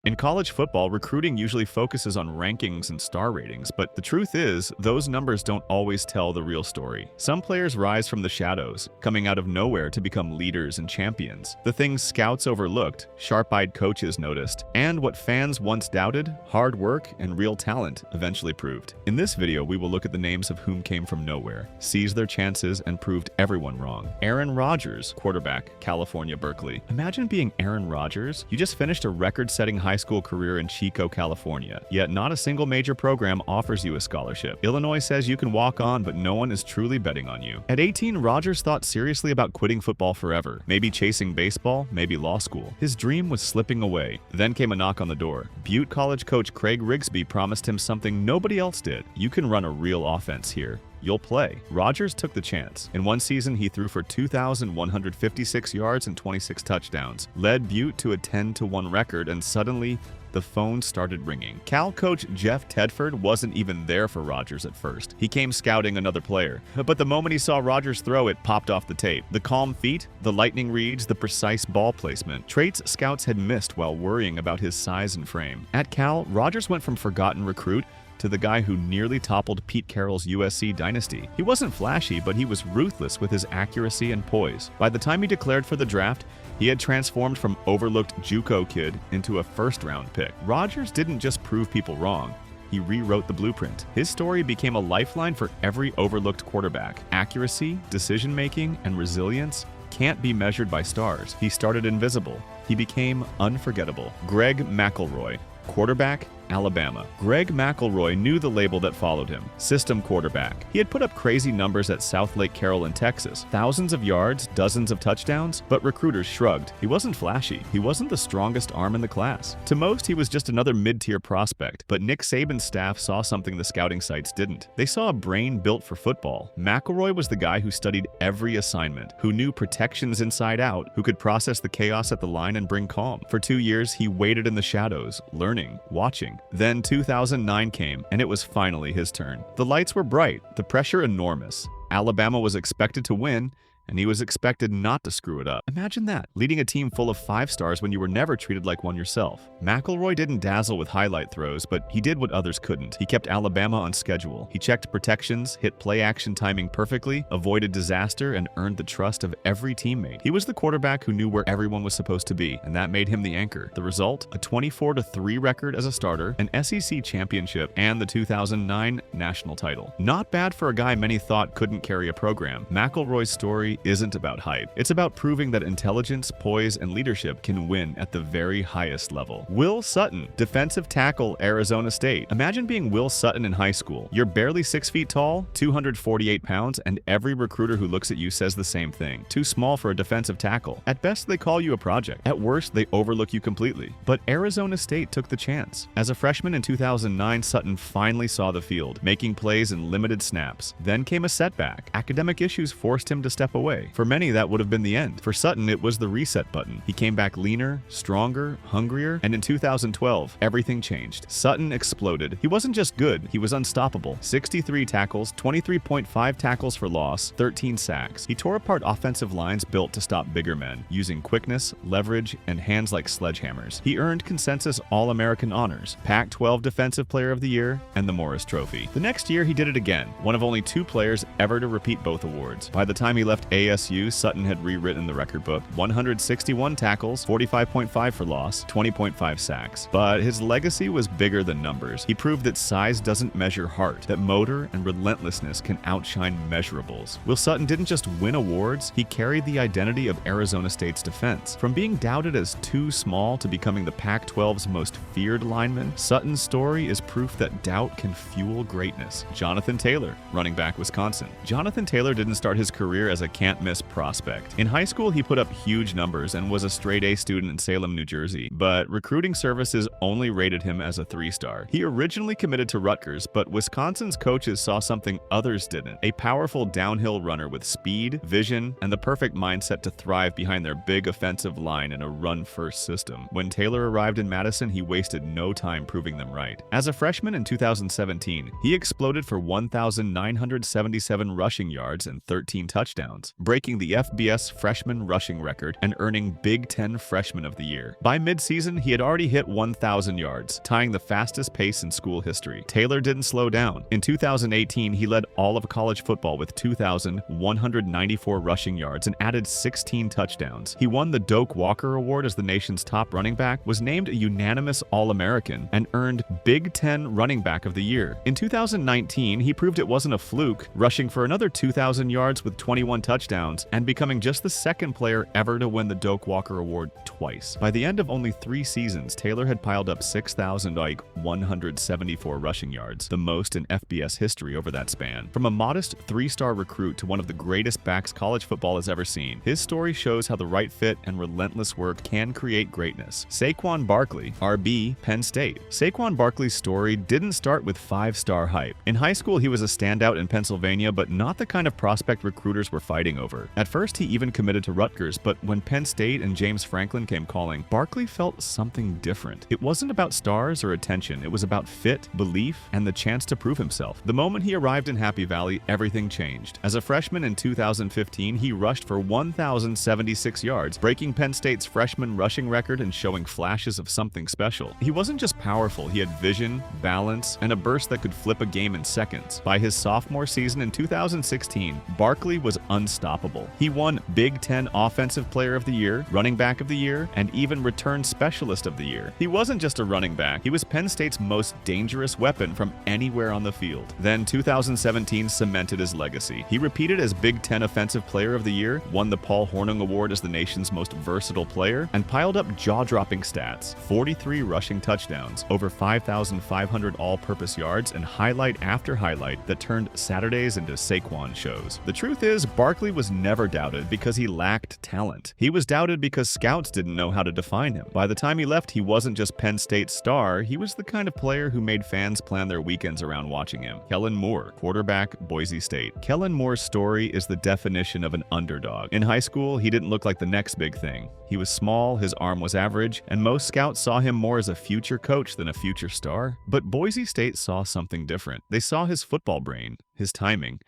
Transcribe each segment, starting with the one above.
In college football, recruiting usually focuses on rankings and star ratings, but the truth is, those numbers don't always tell the real story. Some players rise from the shadows, coming out of nowhere to become leaders and champions. The things scouts overlooked, sharp-eyed coaches noticed, and what fans once doubted, hard work and real talent eventually proved. In this video, we will look at the names of whom came from nowhere, seized their chances, and proved everyone wrong. Aaron Rodgers, quarterback, California, Berkeley. Imagine being Aaron Rodgers. You just finished a record-setting high school career in Chico, California, yet not a single major program offers you a scholarship. Illinois says you can walk on, but no one is truly betting on you. At 18, Rodgers thought seriously about quitting football forever, maybe chasing baseball, maybe law school. His dream was slipping away. Then came a knock on the door. Butte College coach Craig Rigsby promised him something nobody else did. You can run a real offense here. You'll play. Rodgers took the chance. In one season, he threw for 2,156 yards and 26 touchdowns, led Butte to a 10-1 record, and suddenly, the phone started ringing. Cal coach Jeff Tedford wasn't even there for Rodgers at first. He came scouting another player. But the moment he saw Rodgers throw, it popped off the tape. The calm feet, the lightning reads, the precise ball placement. Traits scouts had missed while worrying about his size and frame. At Cal, Rodgers went from forgotten recruit to the guy who nearly toppled Pete Carroll's USC dynasty. He wasn't flashy, but he was ruthless with his accuracy and poise. By the time he declared for the draft, he had transformed from overlooked JUCO kid into a first-round pick. Rodgers didn't just prove people wrong. He rewrote the blueprint. His story became a lifeline for every overlooked quarterback. Accuracy, decision-making, and resilience can't be measured by stars. He started invisible. He became unforgettable. Greg McElroy, quarterback, Alabama. Greg McElroy knew the label that followed him, system quarterback. He had put up crazy numbers at South Lake Carroll in Texas, thousands of yards, dozens of touchdowns, but recruiters shrugged. He wasn't flashy. He wasn't the strongest arm in the class. To most, he was just another mid-tier prospect, but Nick Saban's staff saw something the scouting sites didn't. They saw a brain built for football. McElroy was the guy who studied every assignment, who knew protections inside out, who could process the chaos at the line and bring calm. For 2 years, he waited in the shadows, learning, watching. Then 2009 came, and it was finally his turn. The lights were bright, the pressure enormous. Alabama was expected to win, and he was expected not to screw it up. Imagine that, leading a team full of 5 stars when you were never treated like one yourself. McElroy didn't dazzle with highlight throws, but he did what others couldn't. He kept Alabama on schedule. He checked protections, hit play-action timing perfectly, avoided disaster, and earned the trust of every teammate. He was the quarterback who knew where everyone was supposed to be, and that made him the anchor. The result? A 24-3 record as a starter, an SEC championship, and the 2009 national title. Not bad for a guy many thought couldn't carry a program. McElroy's story isn't about hype. It's about proving that intelligence, poise, and leadership can win at the very highest level. Will Sutton, defensive tackle, Arizona State. Imagine being Will Sutton in high school. You're barely 6 feet tall, 248 pounds, and every recruiter who looks at you says the same thing. Too small for a defensive tackle. At best, they call you a project. At worst, they overlook you completely. But Arizona State took the chance. As a freshman in 2009, Sutton finally saw the field, making plays in limited snaps. Then came a setback. Academic issues forced him to step away. For many, that would have been the end. For Sutton, it was the reset button. He came back leaner, stronger, hungrier, and in 2012, everything changed. Sutton exploded. He wasn't just good, he was unstoppable. 63 tackles, 23.5 tackles for loss, 13 sacks. He tore apart offensive lines built to stop bigger men, using quickness, leverage, and hands like sledgehammers. He earned consensus All-American honors, Pac-12 Defensive Player of the Year, and the Morris Trophy. The next year, he did it again, one of only 2 players ever to repeat both awards. By the time he left ASU, Sutton had rewritten the record book, 161 tackles, 45.5 for loss, 20.5 sacks. But his legacy was bigger than numbers. He proved that size doesn't measure heart, that motor and relentlessness can outshine measurables. Will Sutton didn't just win awards, he carried the identity of Arizona State's defense. From being doubted as too small to becoming the Pac-12's most feared lineman, Sutton's story is proof that doubt can fuel greatness. Jonathan Taylor, running back, Wisconsin. Jonathan Taylor didn't start his career as a can't-miss prospect. In high school, he put up huge numbers and was a straight-A student in Salem, New Jersey, but recruiting services only rated him as a 3-star. He originally committed to Rutgers, but Wisconsin's coaches saw something others didn't: a powerful downhill runner with speed, vision, and the perfect mindset to thrive behind their big offensive line in a run-first system. When Taylor arrived in Madison, he wasted no time proving them right. As a freshman in 2017, he exploded for 1,977 rushing yards and 13 touchdowns. touchdowns, breaking the FBS freshman rushing record and earning Big Ten Freshman of the Year. By midseason, he had already hit 1,000 yards, tying the fastest pace in school history. Taylor didn't slow down. In 2018, he led all of college football with 2,194 rushing yards and added 16 touchdowns. He won the Doak Walker Award as the nation's top running back, was named a unanimous All-American, and earned Big Ten Running Back of the Year. In 2019, he proved it wasn't a fluke, rushing for another 2,000 yards with 21 touchdowns and becoming just the second player ever to win the Doak Walker Award twice. By the end of only 3 seasons, Taylor had piled up 6,174 rushing yards, the most in FBS history over that span. From a modest 3-star recruit to one of the greatest backs college football has ever seen, his story shows how the right fit and relentless work can create greatness. Saquon Barkley, RB, Penn State. Saquon Barkley's story didn't start with 5-star hype. In high school, he was a standout in Pennsylvania, but not the kind of prospect recruiters were fighting over. At first, he even committed to Rutgers, but when Penn State and James Franklin came calling, Barkley felt something different. It wasn't about stars or attention, it was about fit, belief, and the chance to prove himself. The moment he arrived in Happy Valley, everything changed. As a freshman in 2015, he rushed for 1,076 yards, breaking Penn State's freshman rushing record and showing flashes of something special. He wasn't just powerful, he had vision, balance, and a burst that could flip a game in seconds. By his sophomore season in 2016, Barkley was unstoppable. He won Big Ten Offensive Player of the Year, Running Back of the Year, and even Return Specialist of the Year. He wasn't just a running back, he was Penn State's most dangerous weapon from anywhere on the field. Then 2017 cemented his legacy. He repeated as Big Ten Offensive Player of the Year, won the Paul Hornung Award as the nation's most versatile player, and piled up jaw-dropping stats: 43 rushing touchdowns, over 5,500 all-purpose yards, and highlight after highlight that turned Saturdays into Saquon shows. The truth is, Barkley was never doubted because he lacked talent. He was doubted because scouts didn't know how to define him. By the time he left, he wasn't just Penn State's star, he was the kind of player who made fans plan their weekends around watching him. Kellen Moore, quarterback, Boise State. Kellen Moore's story is the definition of an underdog. In high school, he didn't look like the next big thing. He was small, his arm was average, and most scouts saw him more as a future coach than a future star. But Boise State saw something different. They saw his football brain, his timing,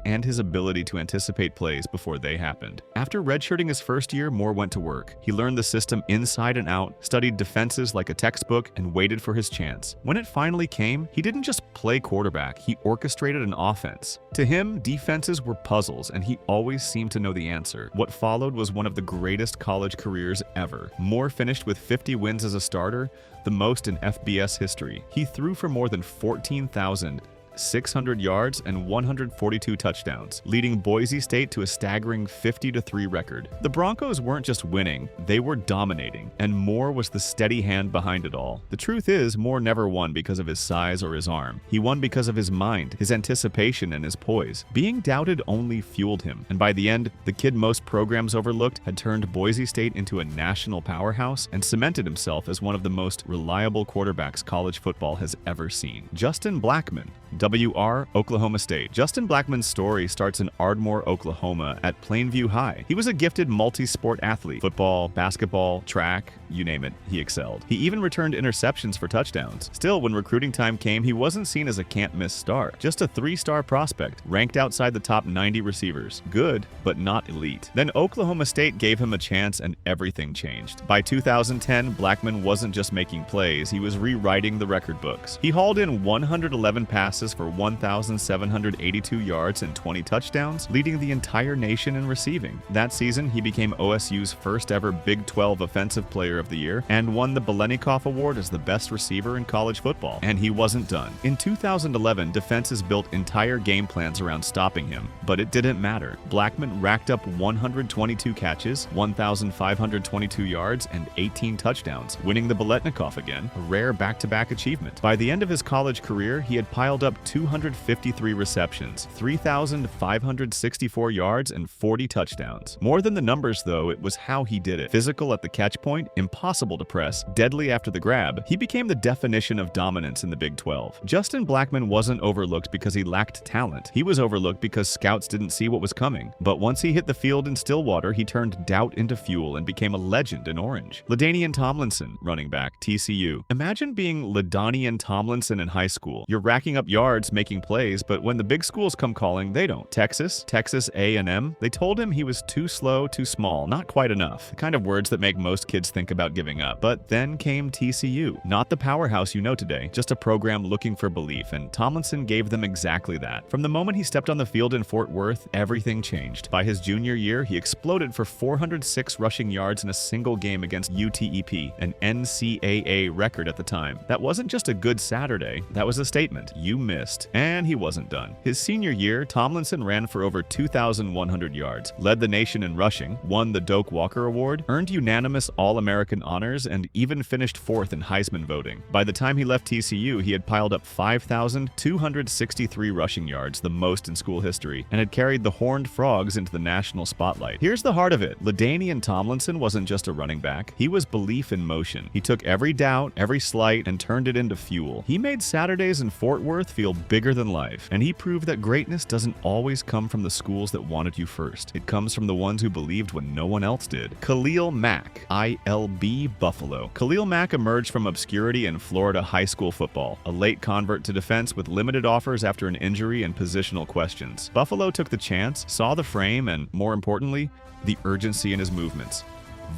and his ability to anticipate plays before they happened. After redshirting his first year, Moore went to work. He learned the system inside and out, studied defenses like a textbook, and waited for his chance. When it finally came, he didn't just play quarterback, he orchestrated an offense. To him, defenses were puzzles, and he always seemed to know the answer. What followed was one of the greatest college careers ever. Moore finished with 50 wins as a starter, the most in FBS history. He threw for more than 14,600 yards and 142 touchdowns, leading Boise State to a staggering 50-3 record. The Broncos weren't just winning, they were dominating, and Moore was the steady hand behind it all. The truth is, Moore never won because of his size or his arm. He won because of his mind, his anticipation, and his poise. Being doubted only fueled him, and by the end, the kid most programs overlooked had turned Boise State into a national powerhouse and cemented himself as one of the most reliable quarterbacks college football has ever seen. Justin Blackmon, WR, Oklahoma State. Justin Blackmon's story starts in Ardmore, Oklahoma at Plainview High. He was a gifted multi-sport athlete. Football, basketball, track, you name it, he excelled. He even returned interceptions for touchdowns. Still, when recruiting time came, he wasn't seen as a can't-miss star. Just a 3-star prospect, ranked outside the top 90 receivers. Good, but not elite. Then Oklahoma State gave him a chance and everything changed. By 2010, Blackmon wasn't just making plays, he was rewriting the record books. He hauled in 111 passes for 1,782 yards and 20 touchdowns, leading the entire nation in receiving. That season, he became OSU's first ever Big 12 Offensive Player of the Year and won the Biletnikoff Award as the best receiver in college football. And he wasn't done. In 2011, defenses built entire game plans around stopping him, but it didn't matter. Blackmon racked up 122 catches, 1,522 yards, and 18 touchdowns, winning the Biletnikoff again, a rare back-to-back achievement. By the end of his college career, he had piled up 253 receptions, 3,564 yards, and 40 touchdowns. More than the numbers, though, it was how he did it. Physical at the catch point, impossible to press, deadly after the grab, he became the definition of dominance in the Big 12. Justin Blackmon wasn't overlooked because he lacked talent. He was overlooked because scouts didn't see what was coming. But once he hit the field in Stillwater, he turned doubt into fuel and became a legend in orange. LaDainian Tomlinson, running back, TCU. Imagine being LaDainian Tomlinson in high school. You're racking up yards yards making plays, but when the big schools come calling, they don't. Texas A&M, they told him he was too slow, too small, not quite enough. The kind of words that make most kids think about giving up. But then came TCU. Not the powerhouse you know today, just a program looking for belief, and Tomlinson gave them exactly that. From the moment he stepped on the field in Fort Worth, everything changed. By his junior year, he exploded for 406 rushing yards in a single game against UTEP, an NCAA record at the time. That wasn't just a good Saturday, that was a statement. You missed. And he wasn't done. His senior year, Tomlinson ran for over 2,100 yards, led the nation in rushing, won the Doak Walker Award, earned unanimous All-American honors, and even finished fourth in Heisman voting. By the time he left TCU, he had piled up 5,263 rushing yards, the most in school history, and had carried the Horned Frogs into the national spotlight. Here's the heart of it. LaDainian Tomlinson wasn't just a running back. He was belief in motion. He took every doubt, every slight, and turned it into fuel. He made Saturdays in Fort Worth feel bigger than life, and he proved that greatness doesn't always come from the schools that wanted you first. It comes from the ones who believed when no one else did. Khalil Mack, ILB Buffalo. Khalil Mack emerged from obscurity in Florida high school football, a late convert to defense with limited offers after an injury and positional questions. Buffalo took the chance, saw the frame, and more importantly, the urgency in his movements.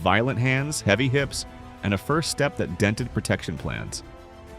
Violent hands, heavy hips, and a first step that dented protection plans.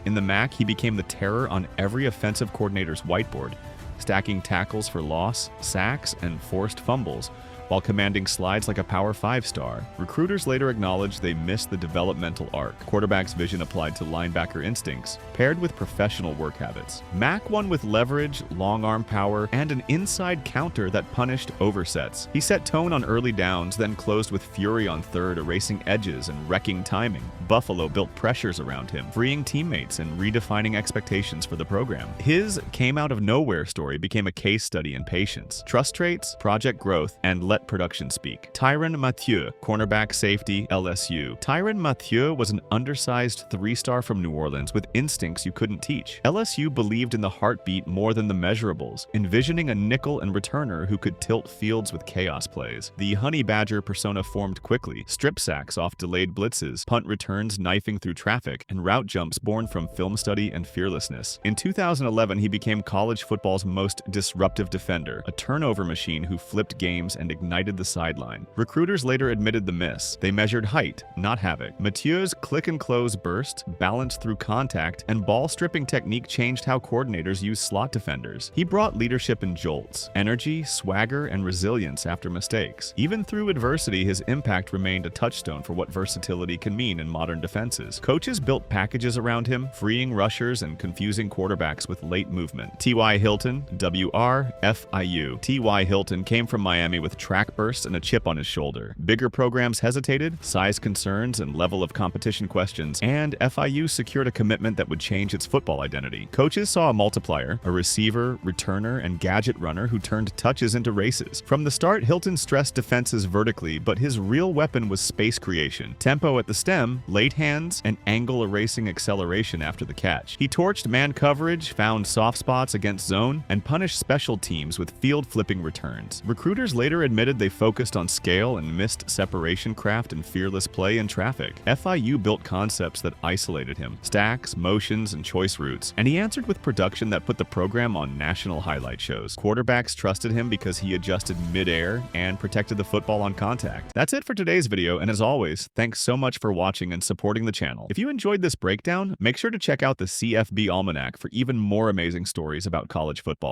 In the MAC, he became the terror on every offensive coordinator's whiteboard, stacking tackles for loss, sacks, and forced fumbles, while commanding slides like a Power 5 star. Recruiters later acknowledged they missed the developmental arc, quarterback's vision applied to linebacker instincts, paired with professional work habits. Mack won with leverage, long arm power, and an inside counter that punished oversets. He set tone on early downs, then closed with fury on third, erasing edges and wrecking timing. Buffalo built pressures around him, freeing teammates and redefining expectations for the program. His came-out-of-nowhere story became a case study in patience, trust traits, project growth, and let production speak. Tyrann Mathieu, cornerback safety, LSU. Tyrann Mathieu was an undersized three-star from New Orleans with instincts you couldn't teach. LSU believed in the heartbeat more than the measurables, envisioning a nickel and returner who could tilt fields with chaos plays. The Honey Badger persona formed quickly, strip sacks off delayed blitzes, punt returns knifing through traffic, and route jumps born from film study and fearlessness. In 2011, he became college football's most disruptive defender, a turnover machine who flipped games and ignited the sideline. Recruiters later admitted the miss. They measured height, not havoc. Mathieu's click-and-close burst, balance through contact, and ball-stripping technique changed how coordinators use slot defenders. He brought leadership in jolts, energy, swagger, and resilience after mistakes. Even through adversity, his impact remained a touchstone for what versatility can mean in modern defenses. Coaches built packages around him, freeing rushers and confusing quarterbacks with late movement. T.Y. Hilton, WR-FIU. T.Y. Hilton came from Miami with track bursts and a chip on his shoulder. Bigger programs hesitated, size concerns and level of competition questions, and FIU secured a commitment that would change its football identity. Coaches saw a multiplier, a receiver, returner, and gadget runner who turned touches into races. From the start, Hilton stressed defenses vertically, but his real weapon was space creation, tempo at the stem, late hands, and angle-erasing acceleration after the catch. He torched man coverage, found soft spots against zone, and punished special teams with field-flipping returns. Recruiters later admitted they focused on scale and missed separation craft and fearless play in traffic. FIU built concepts that isolated him, stacks, motions, and choice routes, and he answered with production that put the program on national highlight shows. Quarterbacks trusted him because he adjusted mid-air and protected the football on contact. That's it for today's video, and as always, thanks so much for watching and supporting the channel. If you enjoyed this breakdown, make sure to check out the CFB Almanac for even more amazing stories about college football.